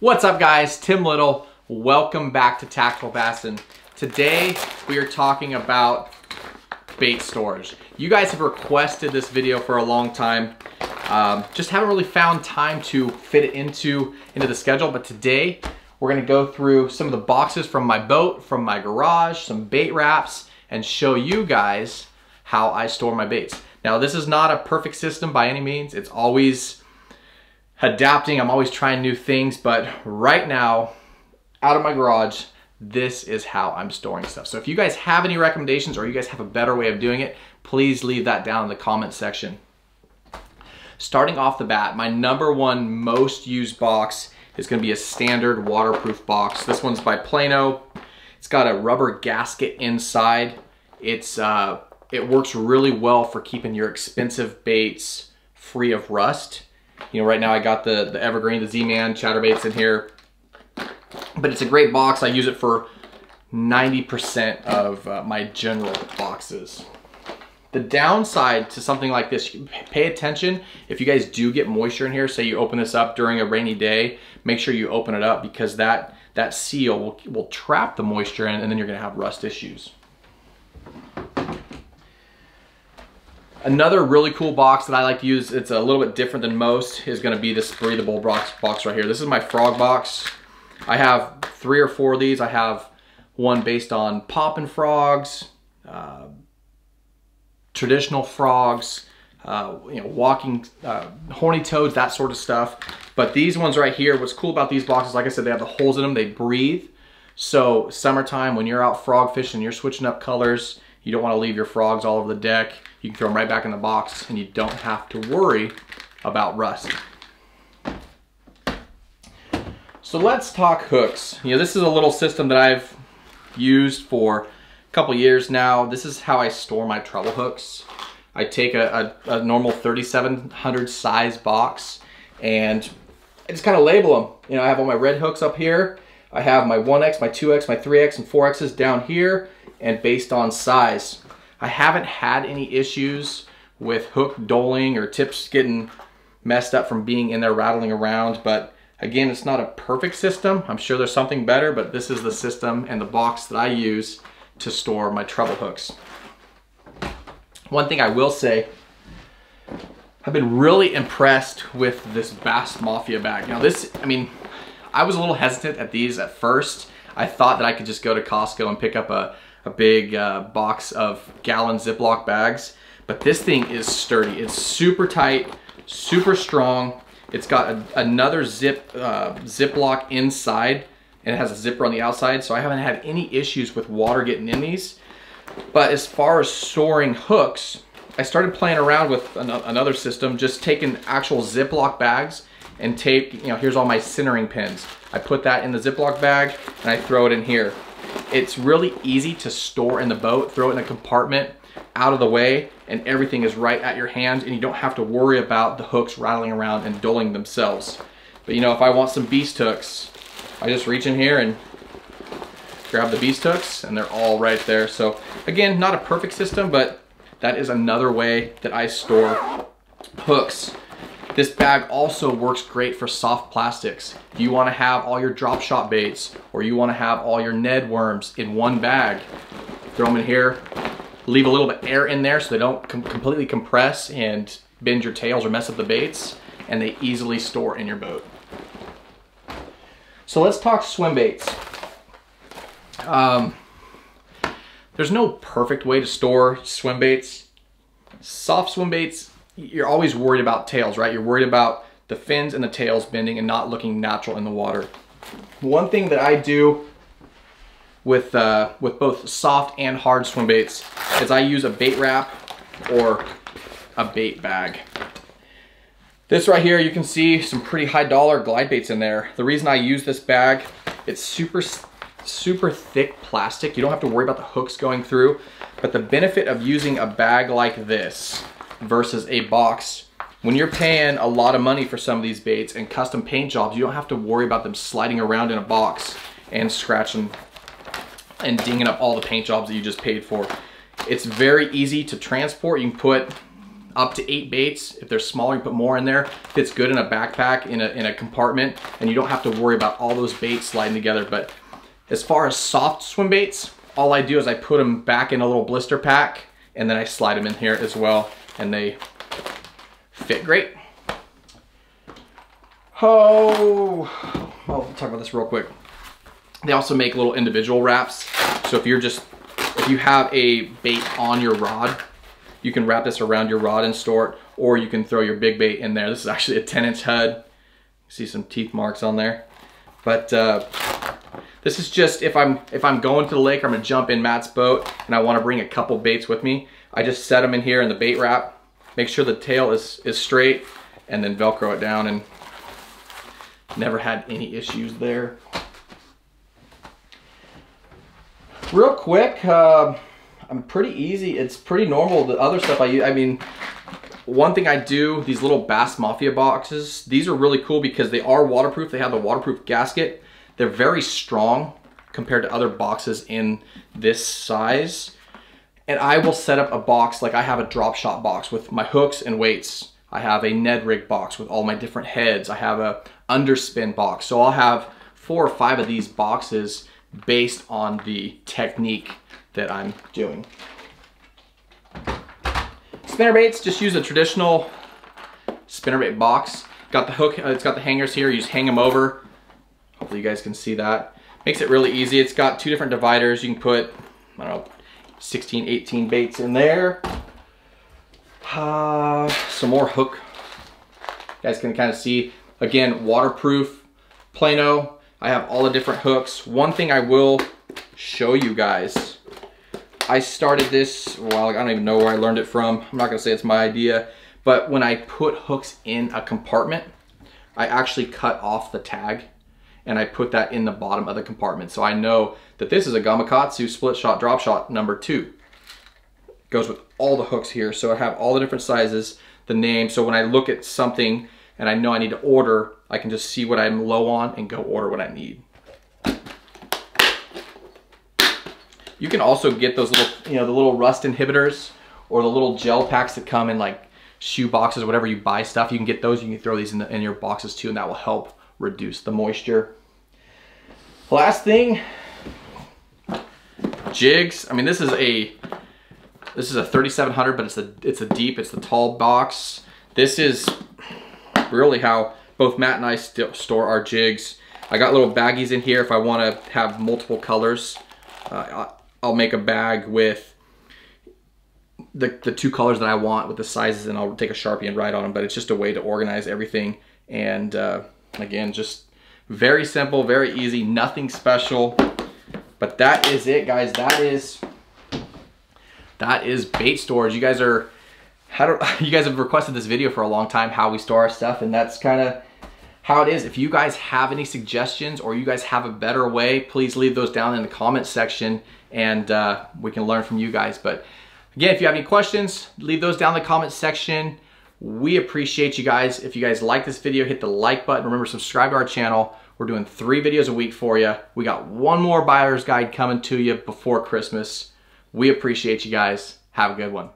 What's up guys, Tim Little. Welcome back to TacticalBassin. Today we are talking about bait storage. You guys have requested this video for a long time. Just haven't really found time to fit it into the schedule, but today we're gonna go through some of the boxes from my boat, from my garage, some bait wraps, and show you guys how I store my baits. Now this is not a perfect system by any means. It's always adapting, I'm always trying new things, but right now, out of my garage, this is how I'm storing stuff. So if you guys have any recommendations or you guys have a better way of doing it, please leave that down in the comment section. Starting off the bat, my #1 most used box is gonna be a standard waterproof box. This one's by Plano. It's got a rubber gasket inside. It works really well for keeping your expensive baits free of rust. You know, right now I got the Evergreen, the Z-Man chatterbaits in here, but it's a great box. I use it for 90% of my general boxes. The downside to something like this, pay attention if you guys do get moisture in here. Say you open this up during a rainy day, make sure you open it up because that seal will trap the moisture in, and then you're gonna have rust issues. Another really cool box that I like to use, it's a little bit different than most, is gonna be this Breathable Box right here. This is my frog box. I have 3 or 4 of these. I have one based on poppin' frogs, traditional frogs, walking horny toads, that sort of stuff. But these ones right here, what's cool about these boxes, like I said, they have the holes in them, they breathe. So summertime, when you're out frog fishing, you're switching up colors, you don't wanna leave your frogs all over the deck. You can throw them right back in the box and you don't have to worry about rust. So let's talk hooks. You know, this is a little system that I've used for a couple years now. This is how I store my treble hooks. I take a normal 3700 size box and I just kind of label them. You know, I have all my red hooks up here. I have my 1X, my 2X, my 3X, and 4X's down here, and based on size. I haven't had any issues with hook doling or tips getting messed up from being in there rattling around, but again, it's not a perfect system. I'm sure there's something better, but this is the system and the box that I use to store my treble hooks. One thing I will say, I've been really impressed with this Bass Mafia bag. Now this, I mean, I was a little hesitant at these at first. I thought that I could just go to Costco and pick up a big box of gallon Ziploc bags, but this thing is sturdy. It's super tight, super strong. It's got another Ziploc inside, and it has a zipper on the outside, so I haven't had any issues with water getting in these. But as far as storing hooks, I started playing around with another system, just taking actual Ziploc bags and tape, you know, here's all my centering pins. I put that in the Ziploc bag and I throw it in here. It's really easy to store in the boat, throw it in a compartment out of the way, and everything is right at your hand, and you don't have to worry about the hooks rattling around and doling themselves. But you know, if I want some beast hooks, I just reach in here and grab the beast hooks and they're all right there. So again, not a perfect system, but that is another way that I store hooks. This bag also works great for soft plastics. If you want to have all your drop shot baits, or you want to have all your Ned worms in one bag, throw them in here, leave a little bit of air in there so they don't completely compress and bend your tails or mess up the baits, and they easily store in your boat. So let's talk swim baits. There's no perfect way to store swim baits. Soft swim baits, you're always worried about tails, right? You're worried about the fins and the tails bending and not looking natural in the water. One thing that I do with both soft and hard swim baits is I use a bait wrap or a bait bag. This right here, you can see some pretty high dollar glide baits in there. The reason I use this bag, it's super thick plastic. You don't have to worry about the hooks going through, but the benefit of using a bag like this versus a box, when you're paying a lot of money for some of these baits and custom paint jobs, you don't have to worry about them sliding around in a box and scratching and dinging up all the paint jobs that you just paid for. It's very easy to transport. You can put up to 8 baits. If they're smaller, you put more in there. Fits good in a backpack, in a compartment, and you don't have to worry about all those baits sliding together. But as far as soft swim baits, all I do is I put them back in a little blister pack, and then I slide them in here as well, and they fit great. Oh, I'll talk about this real quick. They also make little individual wraps. So if you have a bait on your rod, you can wrap this around your rod and store it, or you can throw your big bait in there. This is actually a 10-inch head. See some teeth marks on there. But this is just if I'm going to the lake, or I'm gonna jump in Matt's boat and I wanna bring a couple baits with me, I just set them in here in the bait wrap, make sure the tail is straight, and then Velcro it down, and never had any issues there. Real quick, I'm pretty easy. It's pretty normal. The other stuff I use, I mean, one thing I do, these little Bass Mafia boxes, these are really cool because they are waterproof. They have the waterproof gasket. They're very strong compared to other boxes in this size. And I will set up a box, like I have a drop shot box with my hooks and weights. I have a Ned rig box with all my different heads. I have a underspin box. So I'll have 4 or 5 of these boxes based on the technique that I'm doing. Spinnerbaits, just use a traditional spinnerbait box. Got the hook, it's got the hangers here, you just hang them over. Hopefully you guys can see that. Makes it really easy. It's got 2 different dividers. You can put, I don't know, 16, 18 baits in there. Some more hook. You guys can kind of see, again, waterproof, Plano. I have all the different hooks. One thing I will show you guys, I started this a while ago. I don't even know where I learned it from. I'm not gonna say it's my idea, but when I put hooks in a compartment, I actually cut off the tag and I put that in the bottom of the compartment. So I know that this is a Gamakatsu split shot drop shot number 2. Goes with all the hooks here. So I have all the different sizes, the name. So when I look at something and I know I need to order, I can just see what I'm low on and go order what I need. You can also get those little, you know, the little rust inhibitors or the little gel packs that come in like shoe boxes, whatever you buy stuff. You can get those, you can throw these in your boxes too, and that will help reduce the moisture. Last thing, jigs. I mean, this is a 3700, but it's the tall box. This is really how both Matt and I store our jigs. I got little baggies in here if I want to have multiple colors. I'll make a bag with the 2 colors that I want with the sizes, and I'll take a Sharpie and write on them, but it's just a way to organize everything. And again, just very simple, very easy, nothing special. But that is it, guys. That is bait storage. You guys have requested this video for a long time, how we store our stuff, and that's kind of how it is. If you guys have any suggestions or you guys have a better way, please leave those down in the comment section, and we can learn from you guys. But again, if you have any questions, leave those down in the comment section. We appreciate you guys. If you guys like this video, hit the like button. Remember, subscribe to our channel. We're doing 3 videos a week for you. We got 1 more buyer's guide coming to you before Christmas. We appreciate you guys. Have a good one.